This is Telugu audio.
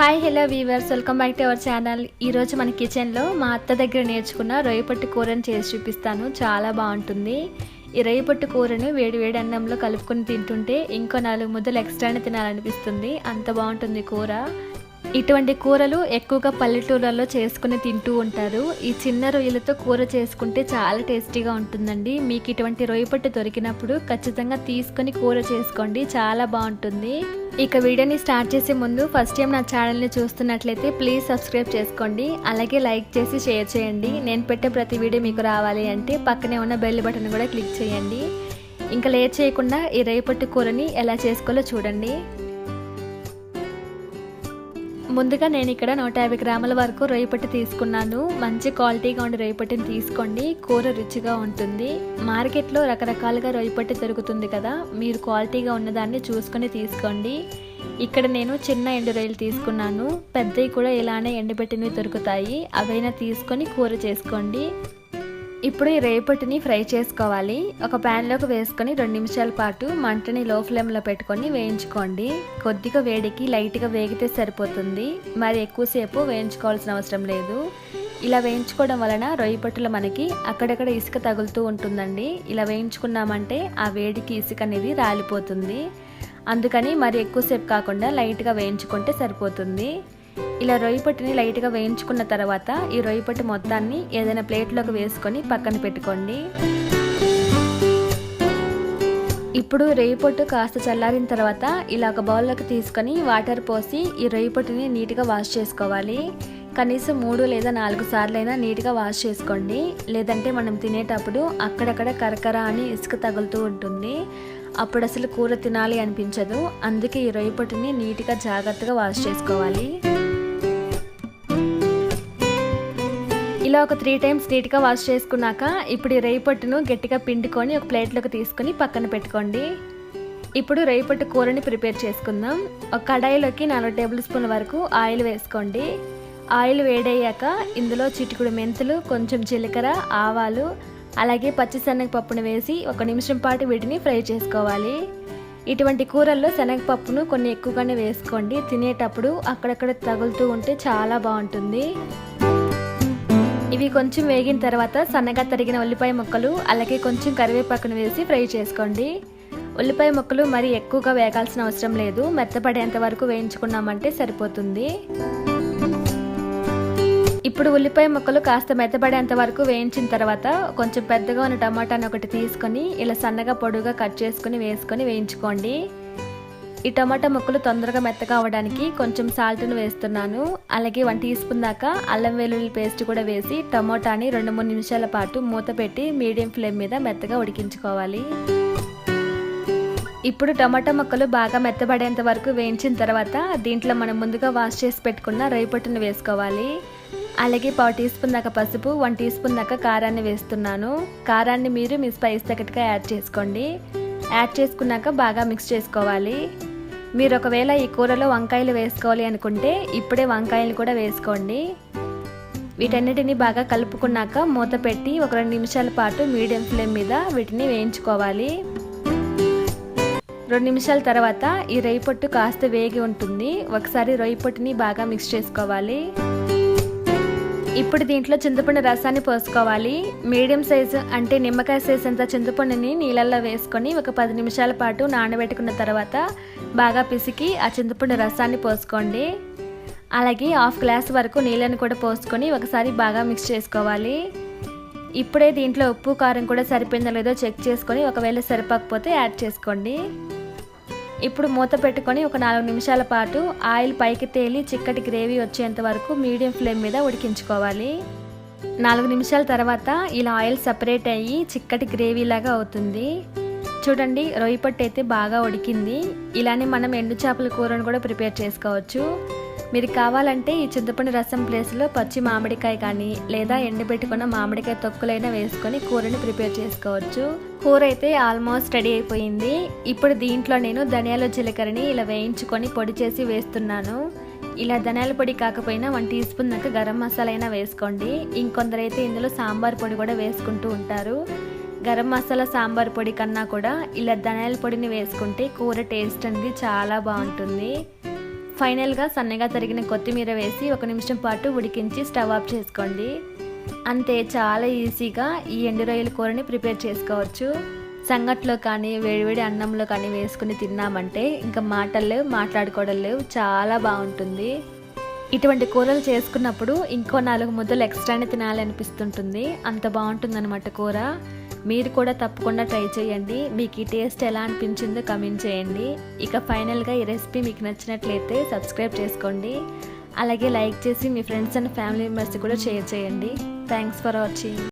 Hi hello weavers, welcome back to our channel. ఈరోజు మన కిచెన్లో మా అత్త దగ్గర నేర్చుకున్న రొయ్యపట్టు కూరని చేసి చూపిస్తాను. చాలా బాగుంటుంది. ఈ రొయ్యపట్టు కూరను వేడి వేడి అన్నంలో కలుపుకొని తింటుంటే ఇంకో 4 ముద్దలు ఎక్స్ట్రానే తినాలనిపిస్తుంది. అంత బాగుంటుంది కూర. ఇటువంటి కూరలు ఎక్కువగా పల్లెటూళ్ళలో చేసుకుని తింటూ ఉంటారు. ఈ చిన్న రొయ్యలతో కూర చేసుకుంటే చాలా టేస్టీగా ఉంటుందండి. మీకు ఇటువంటి రొయ్యపట్టు దొరికినప్పుడు ఖచ్చితంగా తీసుకొని కూర చేసుకోండి, చాలా బాగుంటుంది. ఇక వీడియోని స్టార్ట్ చేసే ముందు ఫస్ట్ టైం నా ఛానల్ని చూస్తున్నట్లయితే ప్లీజ్ సబ్స్క్రైబ్ చేసుకోండి, అలాగే లైక్ చేసి షేర్ చేయండి. నేను పెట్టే ప్రతి వీడియో మీకు రావాలి అంటే పక్కనే ఉన్న బెల్ బటన్ కూడా క్లిక్ చేయండి. ఇంకా లేట్ చేయకుండా ఈ రొయ్యపట్టు కూరని ఎలా చేసుకోవాలో చూడండి. ముందుగా నేను ఇక్కడ 150 గ్రాముల వరకు రొయ్యపట్టు తీసుకున్నాను. మంచి క్వాలిటీగా ఉండే రొయ్యపట్టుని తీసుకోండి, కూర రుచిగా ఉంటుంది. మార్కెట్లో రకరకాలుగా రొయ్యపట్టు దొరుకుతుంది కదా, మీరు క్వాలిటీగా ఉన్నదాన్ని చూసుకొని తీసుకోండి. ఇక్కడ నేను చిన్న ఎండు రొయ్యలు తీసుకున్నాను. పెద్దవి కూడా ఇలానే ఎండబెట్టినవి దొరుకుతాయి, అవైనా తీసుకొని కూర చేసుకోండి. ఇప్పుడు ఈ రొయ్యపట్టుని ఫ్రై చేసుకోవాలి. ఒక ప్యాన్లోకి వేసుకొని 2 నిమిషాల పాటు మంటని లో ఫ్లేమ్లో పెట్టుకొని వేయించుకోండి. కొద్దిగా వేడికి లైట్గా వేగితే సరిపోతుంది, మరి ఎక్కువసేపు వేయించుకోవాల్సిన అవసరం లేదు. ఇలా వేయించుకోవడం వలన రొయ్యపట్టులో మనకి అక్కడక్కడ ఇసుక తగులుతూ ఉంటుందండి. ఇలా వేయించుకున్నామంటే ఆ వేడికి ఇసుక అనేది రాలిపోతుంది. అందుకని మరి ఎక్కువసేపు కాకుండా లైట్గా వేయించుకుంటే సరిపోతుంది. ఇలా రొయ్యపట్టుని లైట్గా వేయించుకున్న తర్వాత ఈ రొయ్యపట్టు మొత్తాన్ని ఏదైనా ప్లేట్లోకి వేసుకొని పక్కన పెట్టుకోండి. ఇప్పుడు రొయ్యపట్టు కాస్త చల్లారిన తర్వాత ఇలా ఒక బౌల్లోకి తీసుకొని వాటర్ పోసి ఈ రొయ్యపట్టుని నీట్గా వాష్ చేసుకోవాలి. కనీసం 3 లేదా 4 సార్లు అయినా నీట్గా వాష్ చేసుకోండి. లేదంటే మనం తినేటప్పుడు అక్కడక్కడ కరకర అని ఇసుక తగులుతూ ఉంటుంది, అప్పుడు అసలు కూర తినాలి అనిపించదు. అందుకే ఈ రొయ్యపట్టుని నీట్గా జాగ్రత్తగా వాష్ చేసుకోవాలి. ఇలా ఒక 3 టైమ్స్ నీట్గా వాష్ చేసుకున్నాక ఇప్పుడు ఈ రొయ్యపట్టును గట్టిగా పిండుకొని ఒక ప్లేట్లోకి తీసుకొని పక్కన పెట్టుకోండి. ఇప్పుడు రొయ్యపట్టు కూరని ప్రిపేర్ చేసుకుందాం. ఒక కడాయిలోకి 4 టేబుల్ స్పూన్ల వరకు ఆయిల్ వేసుకోండి. ఆయిల్ వేడయ్యాక ఇందులో చిటికుడు మెంతులు, కొంచెం జీలకర్ర, ఆవాలు, అలాగే పచ్చిశనగపప్పును వేసి 1 నిమిషం పాటు వీటిని ఫ్రై చేసుకోవాలి. ఇటువంటి కూరల్లో శనగపప్పును కొన్ని ఎక్కువగానే వేసుకోండి. తినేటప్పుడు అక్కడక్కడ తగులుతూ ఉంటే చాలా బాగుంటుంది. ఇవి కొంచెం వేగిన తర్వాత సన్నగా తరిగిన ఉల్లిపాయ ముక్కలు, అలాగే కొంచెం కరివేపాకును వేసి ఫ్రై చేసుకోండి. ఉల్లిపాయ ముక్కలు మరి ఎక్కువగా వేగాల్సిన అవసరం లేదు, మెత్తపడేంత వరకు వేయించుకున్నామంటే సరిపోతుంది. ఇప్పుడు ఉల్లిపాయ ముక్కలు కాస్త మెత్తపడేంత వరకు వేయించిన తర్వాత కొంచెం పెద్దగా ఉన్న టమాటాను ఒకటి తీసుకొని ఇలా సన్నగా పొడుగా కట్ చేసుకుని వేసుకొని వేయించుకోండి. ఈ టమాటా ముక్కలు తొందరగా మెత్తగా అవ్వడానికి కొంచెం సాల్ట్ను వేస్తున్నాను. అలాగే 1 టీ స్పూన్ దాకా అల్లం వెల్లుల్లి పేస్ట్ కూడా వేసి టమాటాని 2-3 నిమిషాల పాటు మూత పెట్టి మీడియం ఫ్లేమ్ మీద మెత్తగా ఉడికించుకోవాలి. ఇప్పుడు టమాటా ముక్కలు బాగా మెత్తబడేంత వరకు వేయించిన తర్వాత దీంట్లో మనం ముందుగా వాష్ చేసి పెట్టుకున్న రొయ్యపట్టును వేసుకోవాలి. అలాగే 1/4 టీ స్పూన్ దాకా పసుపు, 1 టీ స్పూన్ దాకా కారాన్ని వేస్తున్నాను. కారాన్ని మీరు మీ స్పైస్ తగ్గట్టుగా యాడ్ చేసుకోండి. యాడ్ చేసుకున్నాక బాగా మిక్స్ చేసుకోవాలి. మీరు ఒకవేళ ఈ కూరలో వంకాయలు వేసుకోవాలి అనుకుంటే ఇప్పుడే వంకాయలు కూడా వేసుకోండి. వీటన్నిటిని బాగా కలుపుకున్నాక మూత పెట్టి ఒక 2 నిమిషాల పాటు మీడియం ఫ్లేమ్ మీద వీటిని వేయించుకోవాలి. 2 నిమిషాల తర్వాత ఈ రొయ్యపట్టు కాస్త వేగి ఉంటుంది. ఒకసారి రొయ్యపట్టుని బాగా మిక్స్ చేసుకోవాలి. ఇప్పుడు దీంట్లో చింతపండు రసాన్ని పోసుకోవాలి. మీడియం సైజు అంటే నిమ్మకాయ సైజు అంత చింతపండుని నీళ్ళల్లో వేసుకొని ఒక 10 నిమిషాల పాటు నానబెట్టుకున్న తర్వాత బాగా పిసికి ఆ చింతపండు రసాన్ని పోసుకోండి. అలాగే 1/2 గ్లాస్ వరకు నీళ్ళని కూడా పోసుకొని ఒకసారి బాగా మిక్స్ చేసుకోవాలి. ఇప్పుడే దీంట్లో ఉప్పు కారం కూడా సరిపోయిందో లేదో చెక్ చేసుకొని ఒకవేళ సరిపోకపోతే యాడ్ చేసుకోండి. ఇప్పుడు మూత పెట్టుకొని ఒక 4 నిమిషాల పాటు ఆయిల్ పైకి తేలి చిక్కటి గ్రేవీ వచ్చేంత వరకు మీడియం ఫ్లేమ్ మీద ఉడికించుకోవాలి. 4 నిమిషాల తర్వాత ఇలా ఆయిల్ సపరేట్ అయ్యి చిక్కటి గ్రేవీ లాగా అవుతుంది. చూడండి, రొయ్యపట్టు అయితే బాగా ఉడికింది. ఇలానే మనం ఎండు చేపల కూరను కూడా ప్రిపేర్ చేసుకోవచ్చు. మీరు కావాలంటే ఈ చింతపండు రసం ప్లేస్లో పచ్చి మామిడికాయ కానీ లేదా ఎండబెట్టుకున్న మామిడికాయ తొక్కులైనా వేసుకొని కూరని ప్రిపేర్ చేసుకోవచ్చు. కూర అయితే ఆల్మోస్ట్ రెడీ అయిపోయింది. ఇప్పుడు దీంట్లో నేను ధనియాల జీలకర్రని ఇలా వేయించుకొని పొడి చేసి వేస్తున్నాను. ఇలా ధనియాల పొడి కాకపోయినా 1 టీ స్పూన్ దాకా గరం మసాలా అయినా వేసుకోండి. ఇంకొందరైతే ఇందులో సాంబార్ పొడి కూడా వేసుకుంటూ ఉంటారు. గరం మసాలా సాంబార్ పొడి కన్నా కూడా ఇలా ధనియాల పొడిని వేసుకుంటే కూర టేస్ట్ అనేది చాలా బాగుంటుంది. ఫైనల్గా సన్నగా తరిగిన కొత్తిమీర వేసి 1 నిమిషం పాటు ఉడికించి స్టవ్ ఆఫ్ చేసుకోండి. అంతే, చాలా ఈజీగా ఈ ఎండు రొయ్యల కూరని ప్రిపేర్ చేసుకోవచ్చు. సంగట్లో కానీ వేడివేడి అన్నంలో కానీ వేసుకుని తిన్నామంటే ఇంకా మాట్లాడుకోవడం లేవు, చాలా బాగుంటుంది. ఇటువంటి కూరలు చేసుకున్నప్పుడు ఇంకో 4 ముద్దలు ఎక్స్ట్రానే తినాలనిపిస్తుంటుంది, అంత బాగుంటుందన్నమాట కూర. మీరు కూడా తప్పకుండా ట్రై చేయండి. మీకు ఈ టేస్ట్ ఎలా అనిపించిందో కమెంట్ చేయండి. ఇక ఫైనల్గా ఈ రెసిపీ మీకు నచ్చినట్లయితే సబ్స్క్రైబ్ చేసుకోండి. అలాగే లైక్ చేసి మీ ఫ్రెండ్స్ అండ్ ఫ్యామిలీ మెంబర్స్ కూడా షేర్ చేయండి. Thanks for watching.